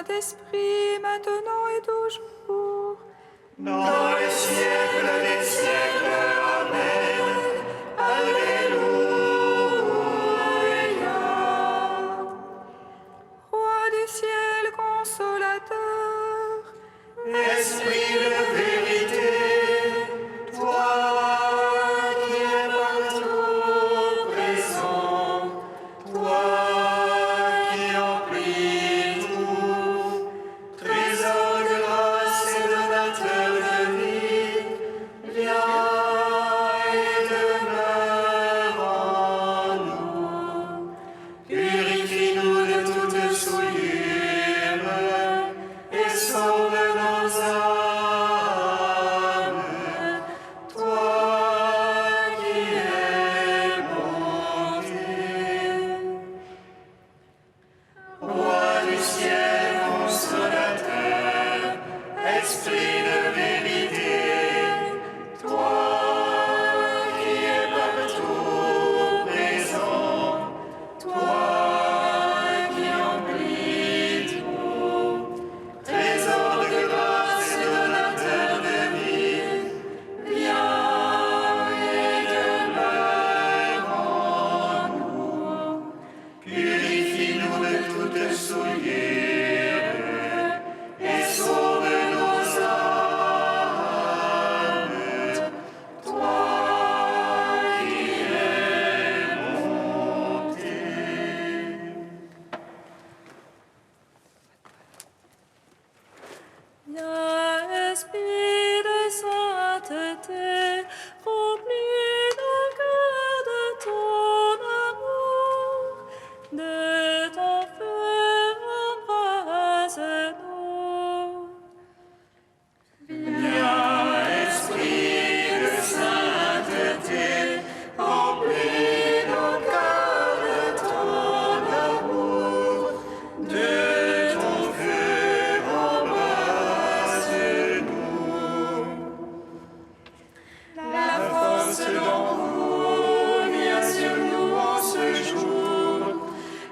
Saint-Esprit, maintenant et toujours. Dans les siècles des siècles. Amen. Alléluia. Roi du ciel consolateur, Esprit de vérité, toi qui es partout présent, toi qui emplis tout, trésor de grâce et donateur de vie, viens et demeure en nous. Purifie-nous de toute souillure et sauve nos âmes. Toi qui es bonté. Roi du ciel consolateur, Esprit de vérité, toi qui es partout présent, toi qui emplis tout, trésor de grâce et donateur de vie, viens et demeure en nous. Purifie-nous de toute souillure et sauve nos âmes. Toi qui es bonté. viens, Esprit de sainteté, remplis nos cœurs de ton amour, de ton feu embrase-nous. Viens, Esprit de sainteté, remplis nos cœurs de ton amour, de ton feu embrase-nous. La force d'en vous vient sur nous en ce jour.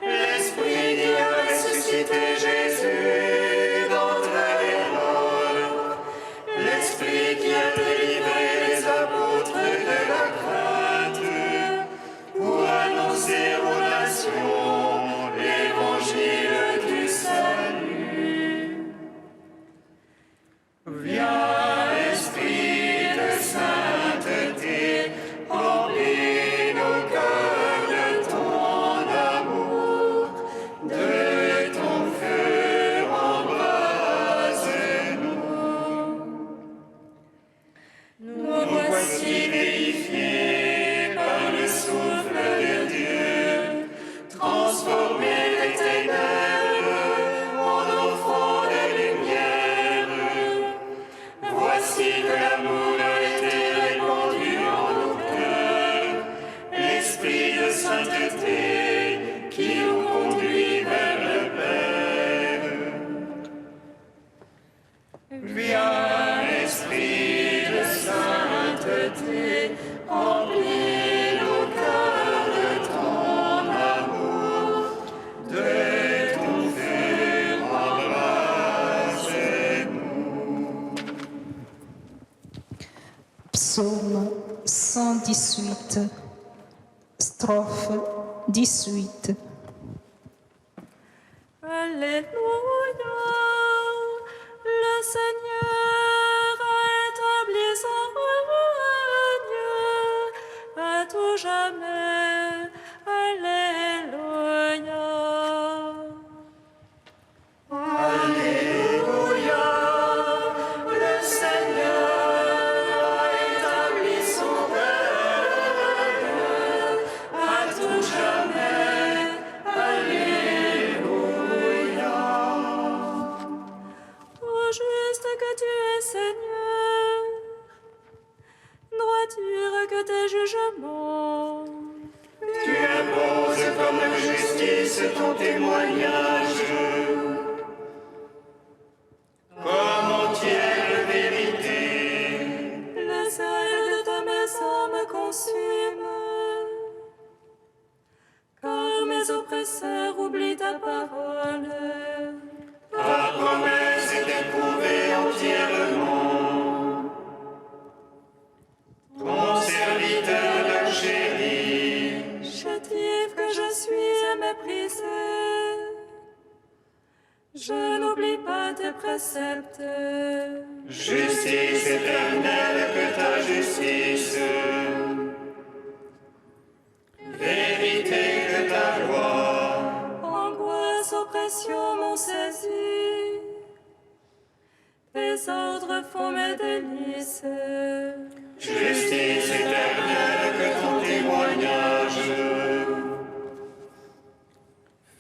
L'Esprit qui a ressuscité Jésus d'entre les morts, l'Esprit qui a délivré les apôtres de la crainte pour annoncer aux nations l'évangile du salut. Viens, Esprit de sainteté, remplis nos cœurs de ton amour, de ton feu embrase-nous. Nous voici déifiés par le souffle de Dieu, transformer les ténèbres en offrant de lumière. Voici que l'amour a été répandu en nos cœurs, l'Esprit de sainteté qui nous conduit vers le Père. Viens, Esprit de sainteté, remplis nos cœurs de ton amour, de ton feu embrase-nous. Psaume 118, strophe 18. Alléluia, le Seigneur a établi son règne à tout jamais. Alléluia. Alléluia, le Seigneur a établi son règne à tout jamais. Alléluia. Ô juste que tu es, Seigneur, droiture que tes jugements. Tu imposes comme justice ton témoignage, comme entière vérité. Le sel de ta maison me consume. Car mes oppresseurs oublient ta parole. Par Je n'oublie pas tes préceptes. Justice éternelle que ta justice, vérité que ta loi. Angoisse, oppression m'ont saisi. Tes ordres font mes délices. Justice éternelle que ton témoignage.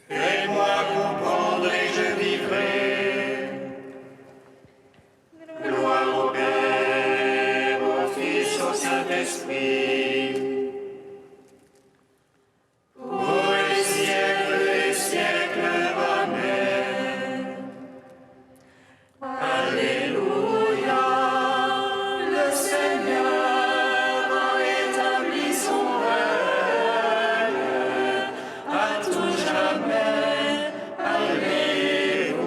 Fais-moi comprendre et je vivrai. Gloire au Père, au Fils, au Saint-Esprit. Pour les siècles des siècles. Amen. Alléluia. Le Seigneur a établi son règne à tout jamais. Alléluia.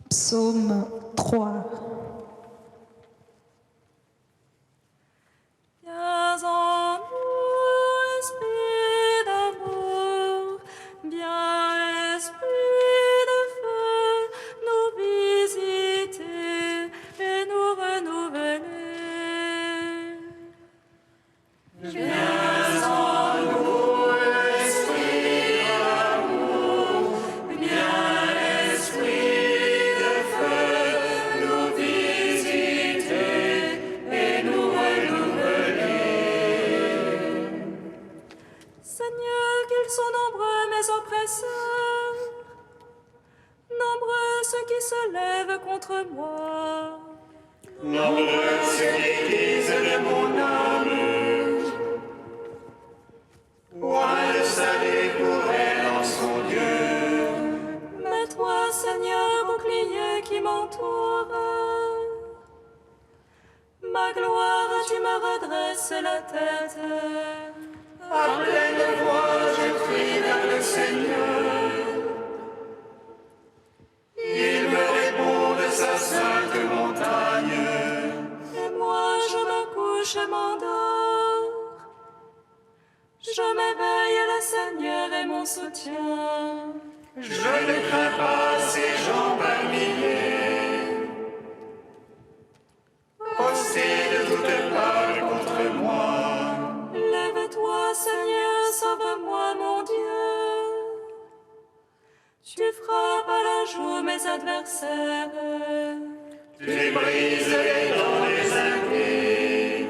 Psaume 3. Viens en nous, esprit d'amour, viens, esprit de feu, nous visiter et nous renouveler. Viens en nous, esprit d'amour, viens, esprit de feu, nous visiter et nous renouveler. Seigneur, qu'ils sont nombreux mes oppresseurs, nombreux ceux qui se lèvent contre moi. Nombreux ceux qui disent de mon âme, point de salut pour elle en son Dieu. Mais toi, Seigneur, bouclier qui m'entoure, ma gloire, tu me redresses la tête. À pleine voix, je crie vers le Seigneur. Il me répond de sa sainte montagne. Et moi, je me couche et m'endors. Je m'éveille, le Seigneur est mon soutien. Je ne crains pas ces gens par milliers, postés de toutes parts contre moi. Lève-toi, Seigneur, sauve-moi, mon Dieu. Tu frappes à la joue mes adversaires. Tu brises les dents des impies.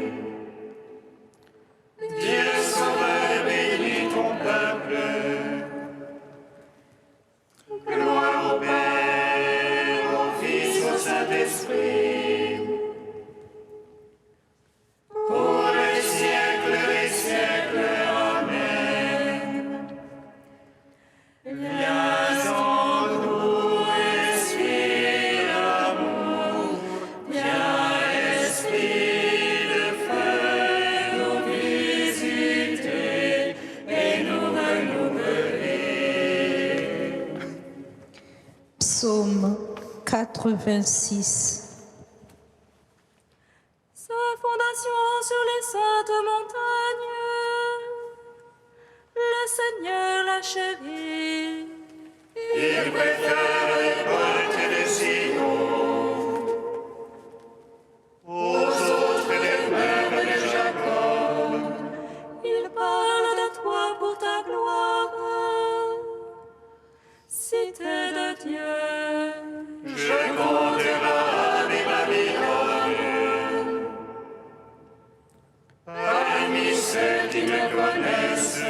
Dieu sauveur, bénis ton peuple. Gloire au Père, au Fils, au Saint-Esprit. Pour les siècles des siècles. Amen. Viens en nous, esprit d'amour. Viens, esprit de feu, nous visiter et nous renouveler. Psaume 86. Sa fondation sur les saintes montagnes, le Seigneur l'a chérie. Il préfère les portes de Sion aux autres demeures de Jacob. Il parle de toi pour ta gloire, cité de Dieu. Je compte Rahab et Babylone parmi ceux qui me connaissent.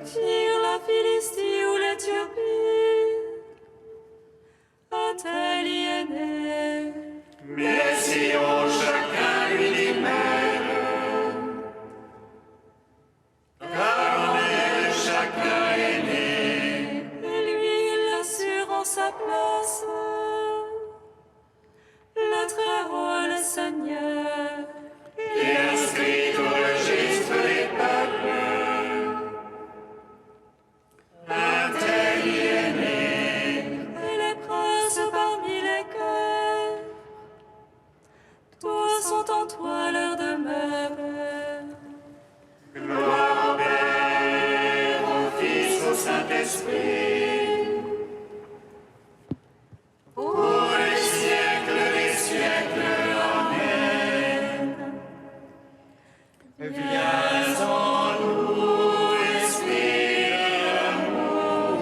Tire la Philistie ou l'Éthiopie, Saint-Esprit, pour les siècles des siècles. Amen. Viens en nous, Esprit d'amour,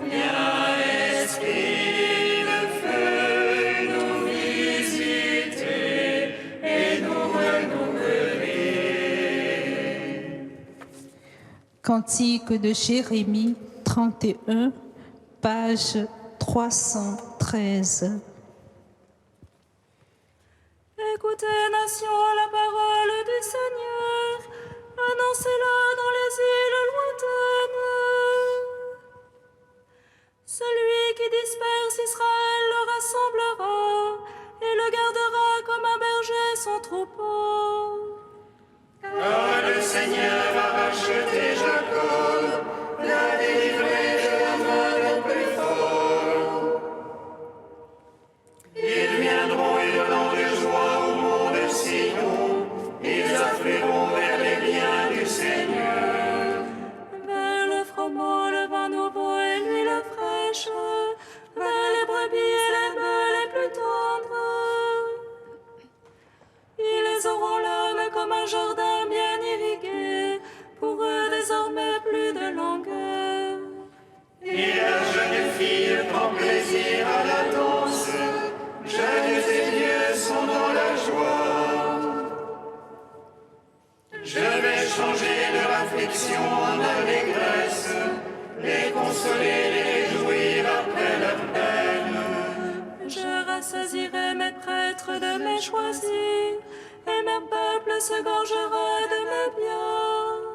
viens, Esprit de feu, nous visiter et nous renouveler. Cantique de Jérémie 31, page 313. Écoutez, nations, la parole du Seigneur, annoncez-la dans les îles lointaines. Celui qui disperse Israël le rassemblera et le gardera comme un berger son troupeau. Car le Seigneur a racheté Jacob, l'a délivré de la main des plus forts. Ils viendront hurlant de joie au mont de Sion, ils afflueront vers les biens du Seigneur. Vers le froment, le vin nouveau et l'huile fraîche, vers les brebis et les bœufs les plus tendres. Ils auront l'âme comme un jardin bien irrigué, pour eux désormais plus de langueur. Et la jeune fille prend plaisir à la danse, jeunes et vieux sont dans la joie. Je vais changer leur affliction en allégresse, les consoler, les réjouir après leur peine. Je rassasirai mes prêtres de mes choisis, et mon peuple se gorgera de mes biens.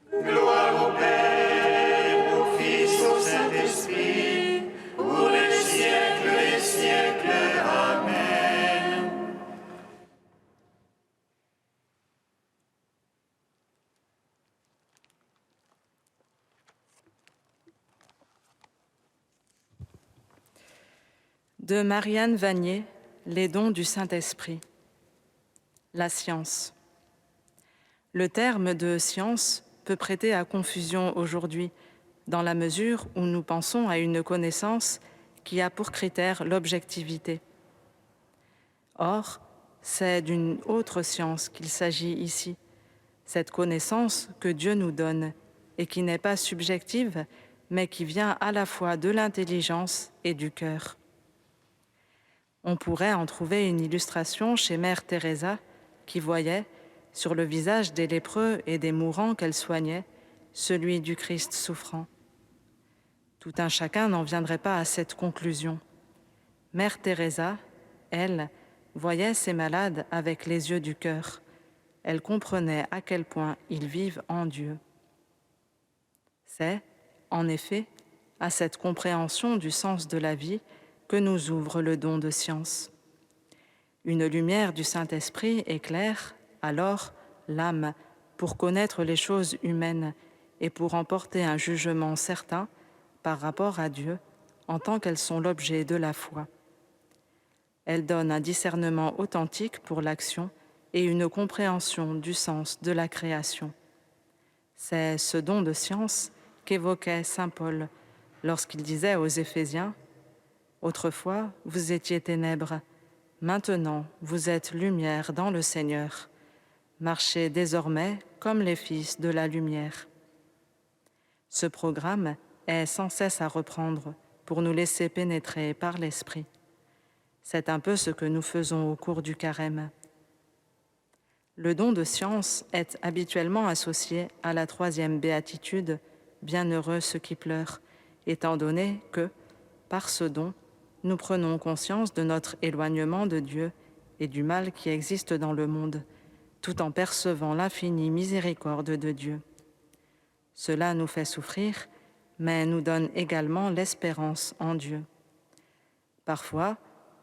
Gloire au Père, au Fils, au Saint-Esprit, pour les siècles des siècles. Amen. De Marianne Vanier, les dons du Saint-Esprit. La science. Le terme de science peut prêter à confusion aujourd'hui, dans la mesure où nous pensons à une connaissance qui a pour critère l'objectivité. Or, c'est d'une autre science qu'il s'agit ici, cette connaissance que Dieu nous donne et qui n'est pas subjective, mais qui vient à la fois de l'intelligence et du cœur. On pourrait en trouver une illustration chez Mère Teresa, qui voyait, sur le visage des lépreux et des mourants qu'elle soignait, celui du Christ souffrant. Tout un chacun n'en viendrait pas à cette conclusion. Mère Teresa, elle, voyait ces malades avec les yeux du cœur. Elle comprenait à quel point ils vivent en Dieu. C'est, en effet, à cette compréhension du sens de la vie que nous ouvre le don de science. Une lumière du Saint-Esprit éclaire, alors, l'âme pour connaître les choses humaines et pour emporter un jugement certain par rapport à Dieu en tant qu'elles sont l'objet de la foi. Elle donne un discernement authentique pour l'action et une compréhension du sens de la création. C'est ce don de science qu'évoquait saint Paul lorsqu'il disait aux Éphésiens « Autrefois, vous étiez ténèbres, maintenant vous êtes lumière dans le Seigneur. Marchez désormais comme les fils de la lumière. » Ce programme est sans cesse à reprendre pour nous laisser pénétrer par l'Esprit. C'est un peu ce que nous faisons au cours du carême. Le don de science est habituellement associé à la 3e béatitude, « Bienheureux ceux qui pleurent », étant donné que, par ce don, nous prenons conscience de notre éloignement de Dieu et du mal qui existe dans le monde, tout en percevant l'infinie miséricorde de Dieu. Cela nous fait souffrir, mais nous donne également l'espérance en Dieu. Parfois,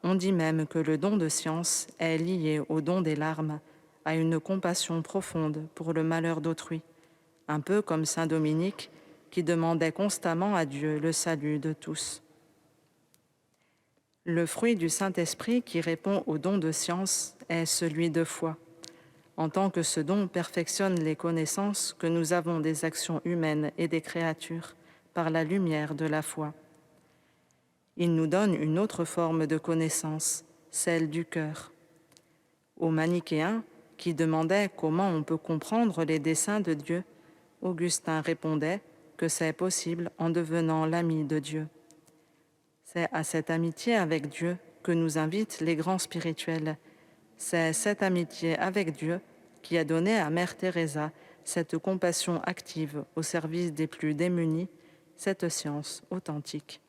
on dit même que le don de science est lié au don des larmes, à une compassion profonde pour le malheur d'autrui, un peu comme saint Dominique qui demandait constamment à Dieu le salut de tous. Le fruit du Saint-Esprit qui répond au don de science est celui de foi. en tant que ce don perfectionne les connaissances que nous avons des actions humaines et des créatures par la lumière de la foi. Il nous donne une autre forme de connaissance, celle du cœur. Aux manichéens, qui demandaient comment on peut comprendre les desseins de Dieu, Augustin répondait que c'est possible en devenant l'ami de Dieu. C'est à cette amitié avec Dieu que nous invitent les grands spirituels. C'est cette amitié avec Dieu qui a donné à Mère Teresa cette compassion active au service des plus démunis, cette science authentique.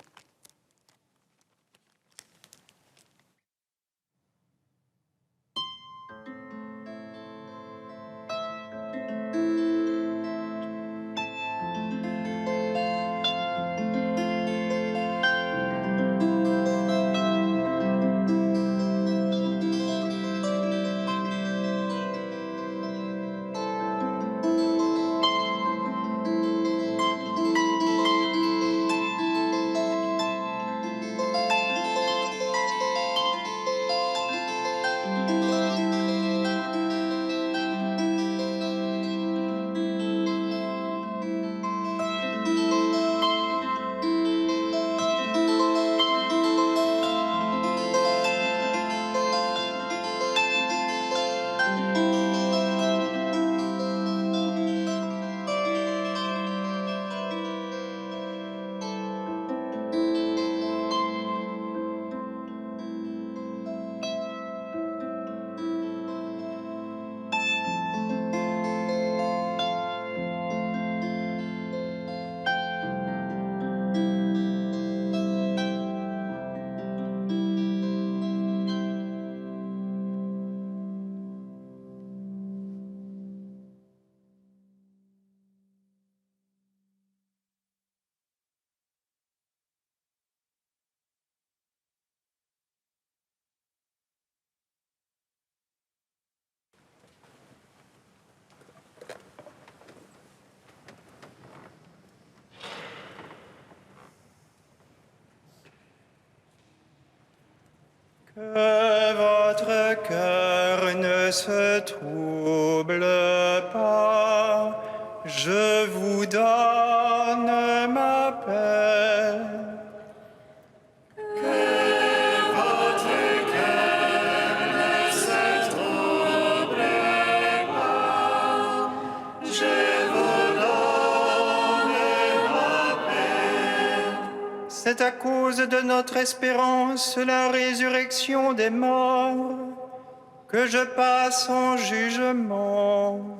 Que votre cœur ne se trouble pas, je vous donne ma paix. C'est à cause de notre espérance, la résurrection des morts, que je passe en jugement.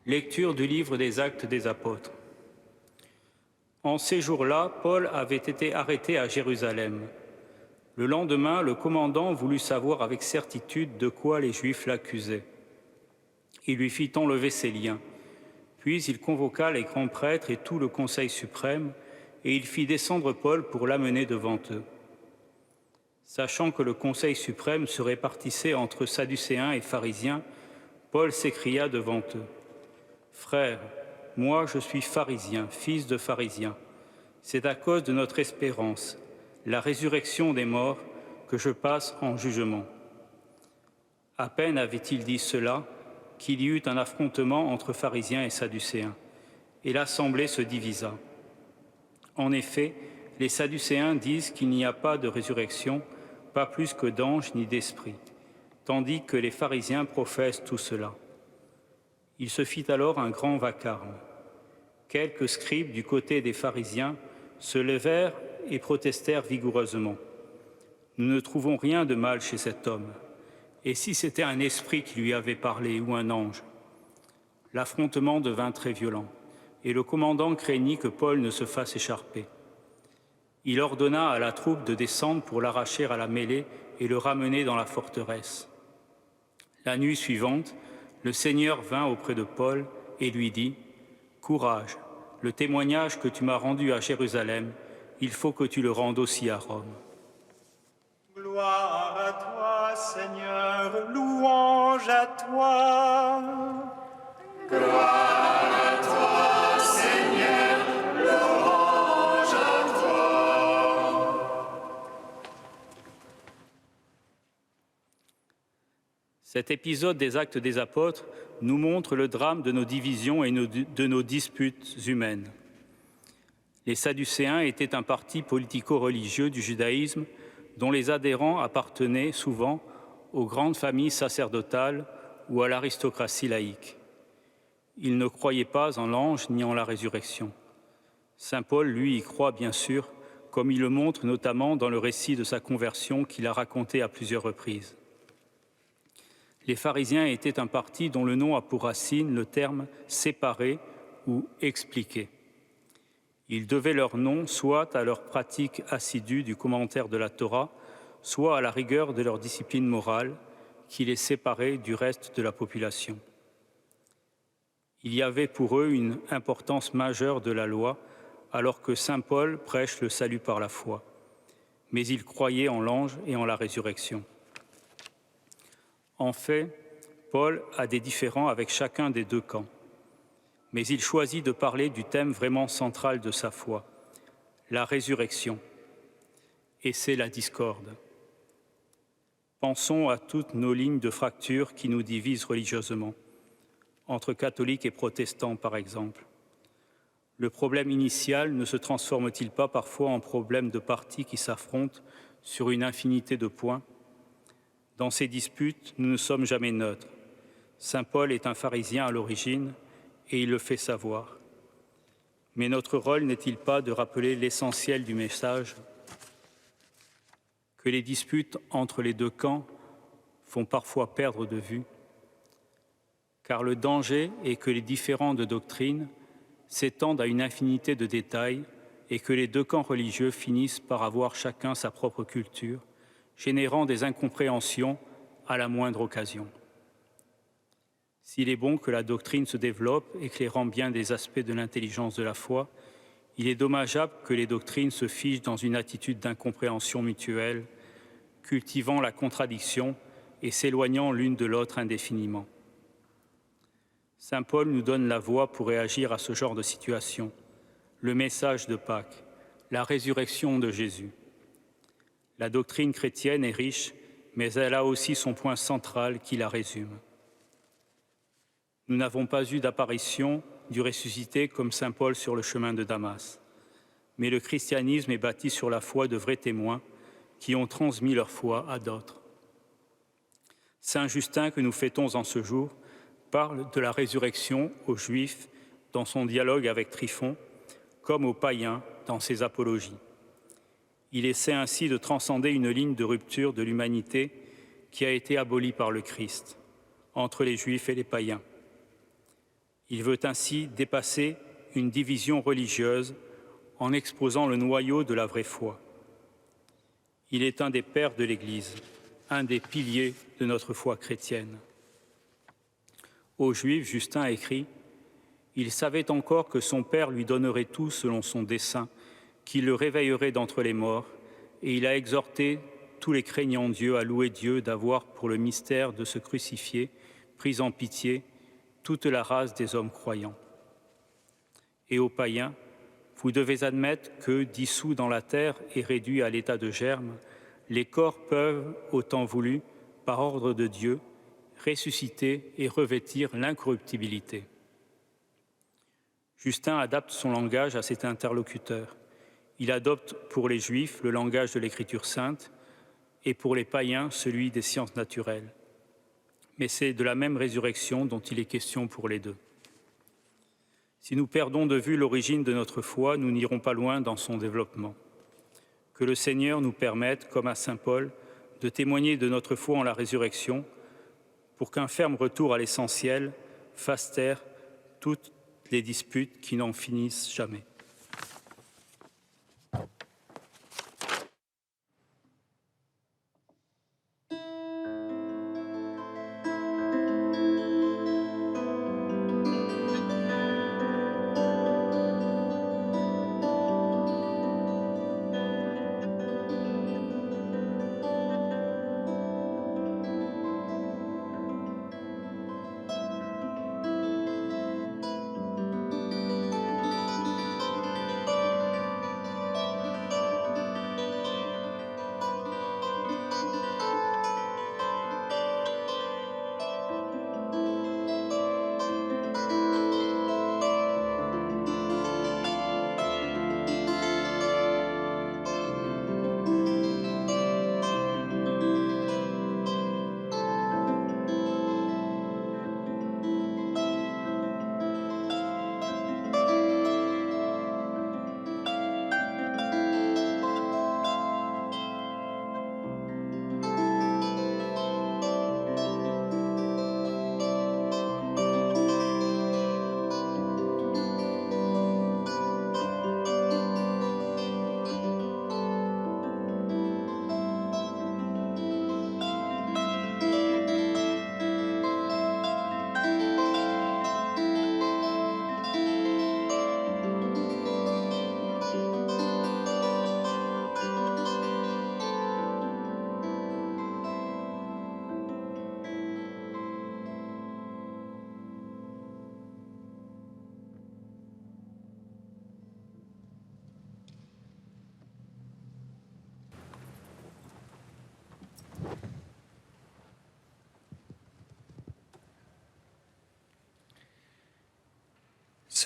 Lecture du livre des Actes des Apôtres. En ces jours-là, Paul avait été arrêté à Jérusalem. Le lendemain, le commandant voulut savoir avec certitude de quoi les Juifs l'accusaient. Il lui fit enlever ses liens. Puis il convoqua les grands prêtres et tout le Conseil suprême, et il fit descendre Paul pour l'amener devant eux. Sachant que le Conseil suprême se répartissait entre Sadducéens et pharisiens, Paul s'écria devant eux. « Frères, moi, je suis pharisien, fils de pharisien. C'est à cause de notre espérance, la résurrection des morts, que je passe en jugement. » À peine avait-il dit cela qu'il y eut un affrontement entre pharisiens et sadducéens, et l'assemblée se divisa. En effet, les sadducéens disent qu'il n'y a pas de résurrection, pas plus que d'anges ni d'esprits, tandis que les pharisiens professent tout cela. Il se fit alors un grand vacarme. Quelques scribes du côté des pharisiens se levèrent et protestèrent vigoureusement. « Nous ne trouvons rien de mal chez cet homme. Et si c'était un esprit qui lui avait parlé ou un ange ?» L'affrontement devint très violent, et le commandant craignit que Paul ne se fasse écharper. Il ordonna à la troupe de descendre pour l'arracher à la mêlée et le ramener dans la forteresse. La nuit suivante, le Seigneur vint auprès de Paul et lui dit « Courage, le témoignage que tu m'as rendu à Jérusalem, il faut que tu le rendes aussi à Rome. » Gloire à toi, Seigneur, louange à toi. Cet épisode des Actes des Apôtres nous montre le drame de nos divisions et de nos disputes humaines. Les Sadducéens étaient un parti politico-religieux du judaïsme dont les adhérents appartenaient souvent aux grandes familles sacerdotales ou à l'aristocratie laïque. Ils ne croyaient pas en l'ange ni en la résurrection. Saint Paul, lui, y croit bien sûr, comme il le montre notamment dans le récit de sa conversion qu'il a raconté à plusieurs reprises. Les pharisiens étaient un parti dont le nom a pour racine le terme « séparé » ou « expliqué ». Ils devaient leur nom soit à leur pratique assidue du commentaire de la Torah, soit à la rigueur de leur discipline morale qui les séparait du reste de la population. Il y avait pour eux une importance majeure de la loi, alors que saint Paul prêche le salut par la foi. Mais ils croyaient en l'ange et en la résurrection. En fait, Paul a des différends avec chacun des deux camps. Mais il choisit de parler du thème vraiment central de sa foi, la résurrection. Et c'est la discorde. Pensons à toutes nos lignes de fracture qui nous divisent religieusement, entre catholiques et protestants par exemple. Le problème initial ne se transforme-t-il pas parfois en problème de partis qui s'affrontent sur une infinité de points? Dans ces disputes, nous ne sommes jamais neutres. Saint Paul est un pharisien à l'origine et il le fait savoir. Mais notre rôle n'est-il pas de rappeler l'essentiel du message? Que les disputes entre les deux camps font parfois perdre de vue, car le danger est que les différends de doctrine s'étendent à une infinité de détails et que les deux camps religieux finissent par avoir chacun sa propre culture, générant des incompréhensions à la moindre occasion. S'il est bon que la doctrine se développe, éclairant bien des aspects de l'intelligence de la foi, il est dommageable que les doctrines se figent dans une attitude d'incompréhension mutuelle, cultivant la contradiction et s'éloignant l'une de l'autre indéfiniment. Saint Paul nous donne la voie pour réagir à ce genre de situation, le message de Pâques, la résurrection de Jésus. La doctrine chrétienne est riche, mais elle a aussi son point central qui la résume. Nous n'avons pas eu d'apparition du ressuscité comme saint Paul sur le chemin de Damas, mais le christianisme est bâti sur la foi de vrais témoins qui ont transmis leur foi à d'autres. Saint Justin, que nous fêtons en ce jour, parle de la résurrection aux Juifs dans son dialogue avec Tryphon, comme aux païens dans ses apologies. Il essaie ainsi de transcender une ligne de rupture de l'humanité qui a été abolie par le Christ, entre les Juifs et les païens. Il veut ainsi dépasser une division religieuse en exposant le noyau de la vraie foi. Il est un des pères de l'Église, un des piliers de notre foi chrétienne. Aux Juifs, Justin écrit « Il savait encore que son Père lui donnerait tout selon son dessein, qu'il le réveillerait d'entre les morts, et il a exhorté tous les craignants Dieu à louer Dieu d'avoir pour le mystère de se crucifier, pris en pitié, toute la race des hommes croyants. Et aux païens, vous devez admettre que, dissous dans la terre et réduits à l'état de germe, les corps peuvent, au temps voulu, par ordre de Dieu, ressusciter et revêtir l'incorruptibilité. » Justin adapte son langage à cet interlocuteur. Il adopte pour les Juifs le langage de l'Écriture sainte et pour les païens celui des sciences naturelles. Mais c'est de la même résurrection dont il est question pour les deux. Si nous perdons de vue l'origine de notre foi, nous n'irons pas loin dans son développement. Que le Seigneur nous permette, comme à saint Paul, de témoigner de notre foi en la résurrection pour qu'un ferme retour à l'essentiel fasse taire toutes les disputes qui n'en finissent jamais.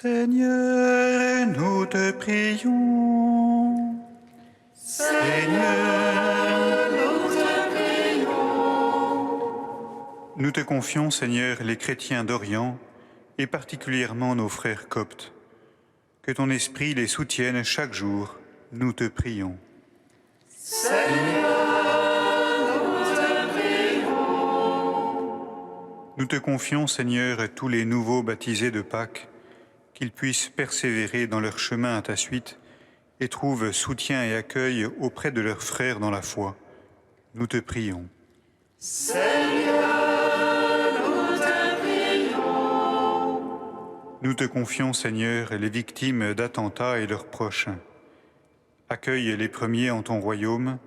Seigneur, nous te prions. Seigneur, nous te prions. Nous te confions, Seigneur, les chrétiens d'Orient, et particulièrement nos frères coptes. Que ton esprit les soutienne chaque jour, nous te prions. Seigneur, nous te prions. Nous te confions, Seigneur, tous les nouveaux baptisés de Pâques, qu'ils puissent persévérer dans leur chemin à ta suite et trouvent soutien et accueil auprès de leurs frères dans la foi. Nous te prions. Seigneur, nous te prions. Nous te confions, Seigneur, les victimes d'attentats et leurs proches. Accueille les premiers en ton royaume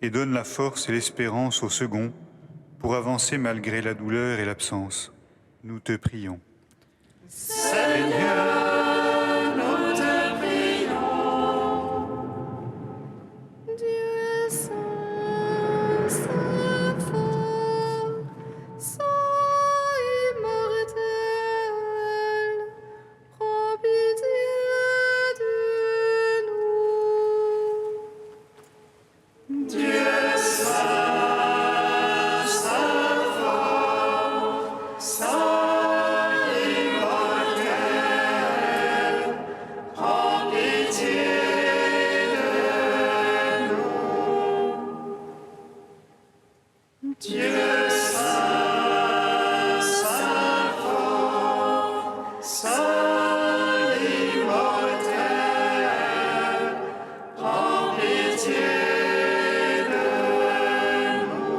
et donne la force et l'espérance aux seconds pour avancer malgré la douleur et l'absence. Nous te prions. Seigneur, nous te prions. Dieu saint, saint fort, saint immortel, prends pitié de nous. Dieu saint, saint fort, saint immortel, prends pitié de nous. Dieu saint, saint fort, saint immortel, prends pitié de nous.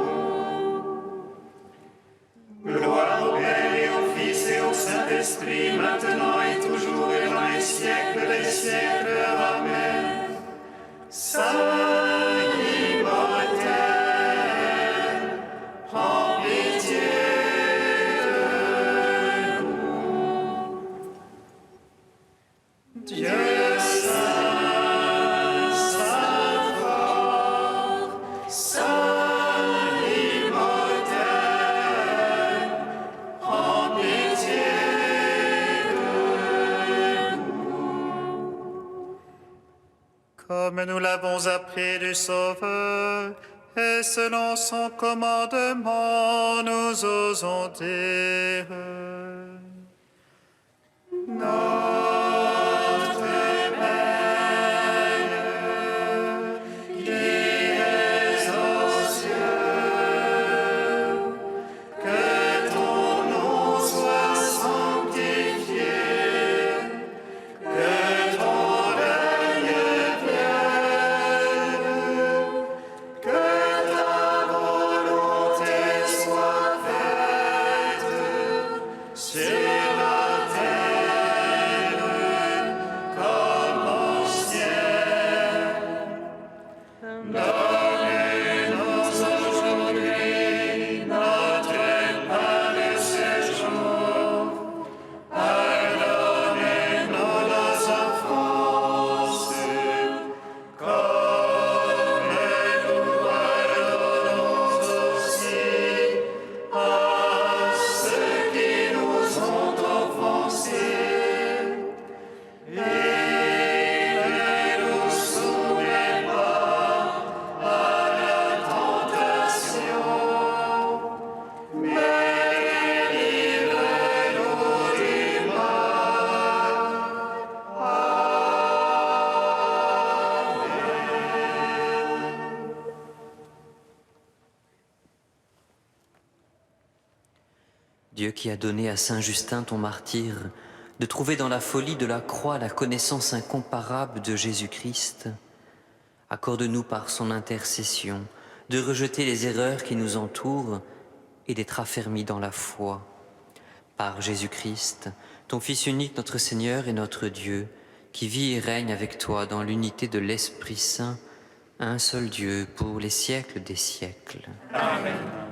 Gloire au Père et au Fils et au Saint-Esprit, maintenant et toujours et dans les siècles des siècles. Amen. Saint immortel, prends pitié de nous. Dieu saint, saint fort, saint immortel, prends pitié de nous. Comme nous l'avons appris du Sauveur, et selon son commandement, nous osons dire: Notre Père, qui es aux cieux, que ton nom soit sanctifié, que ton règne vienne, que ta volonté soit faite sur la terre comme au ciel. Donne-nous aujourd'hui notre pain de ce jour. Pardonne-nous nos offenses, comme nous pardonnons aussi à ceux qui nous ont offensés. Et ne nous soumets pas à la tentation, mais délivre-nous du mal. Amen. Dieu qui a donné à Saint Justin, ton martyr, de trouver dans la folie de la croix la connaissance incomparable de Jésus-Christ, accorde-nous par son intercession de rejeter les erreurs qui nous entourent et d'être affermis dans la foi. Par Jésus-Christ, ton Fils unique, notre Seigneur et notre Dieu, qui vit et règne avec toi dans l'unité de l'Esprit Saint, un seul Dieu pour les siècles des siècles. Amen.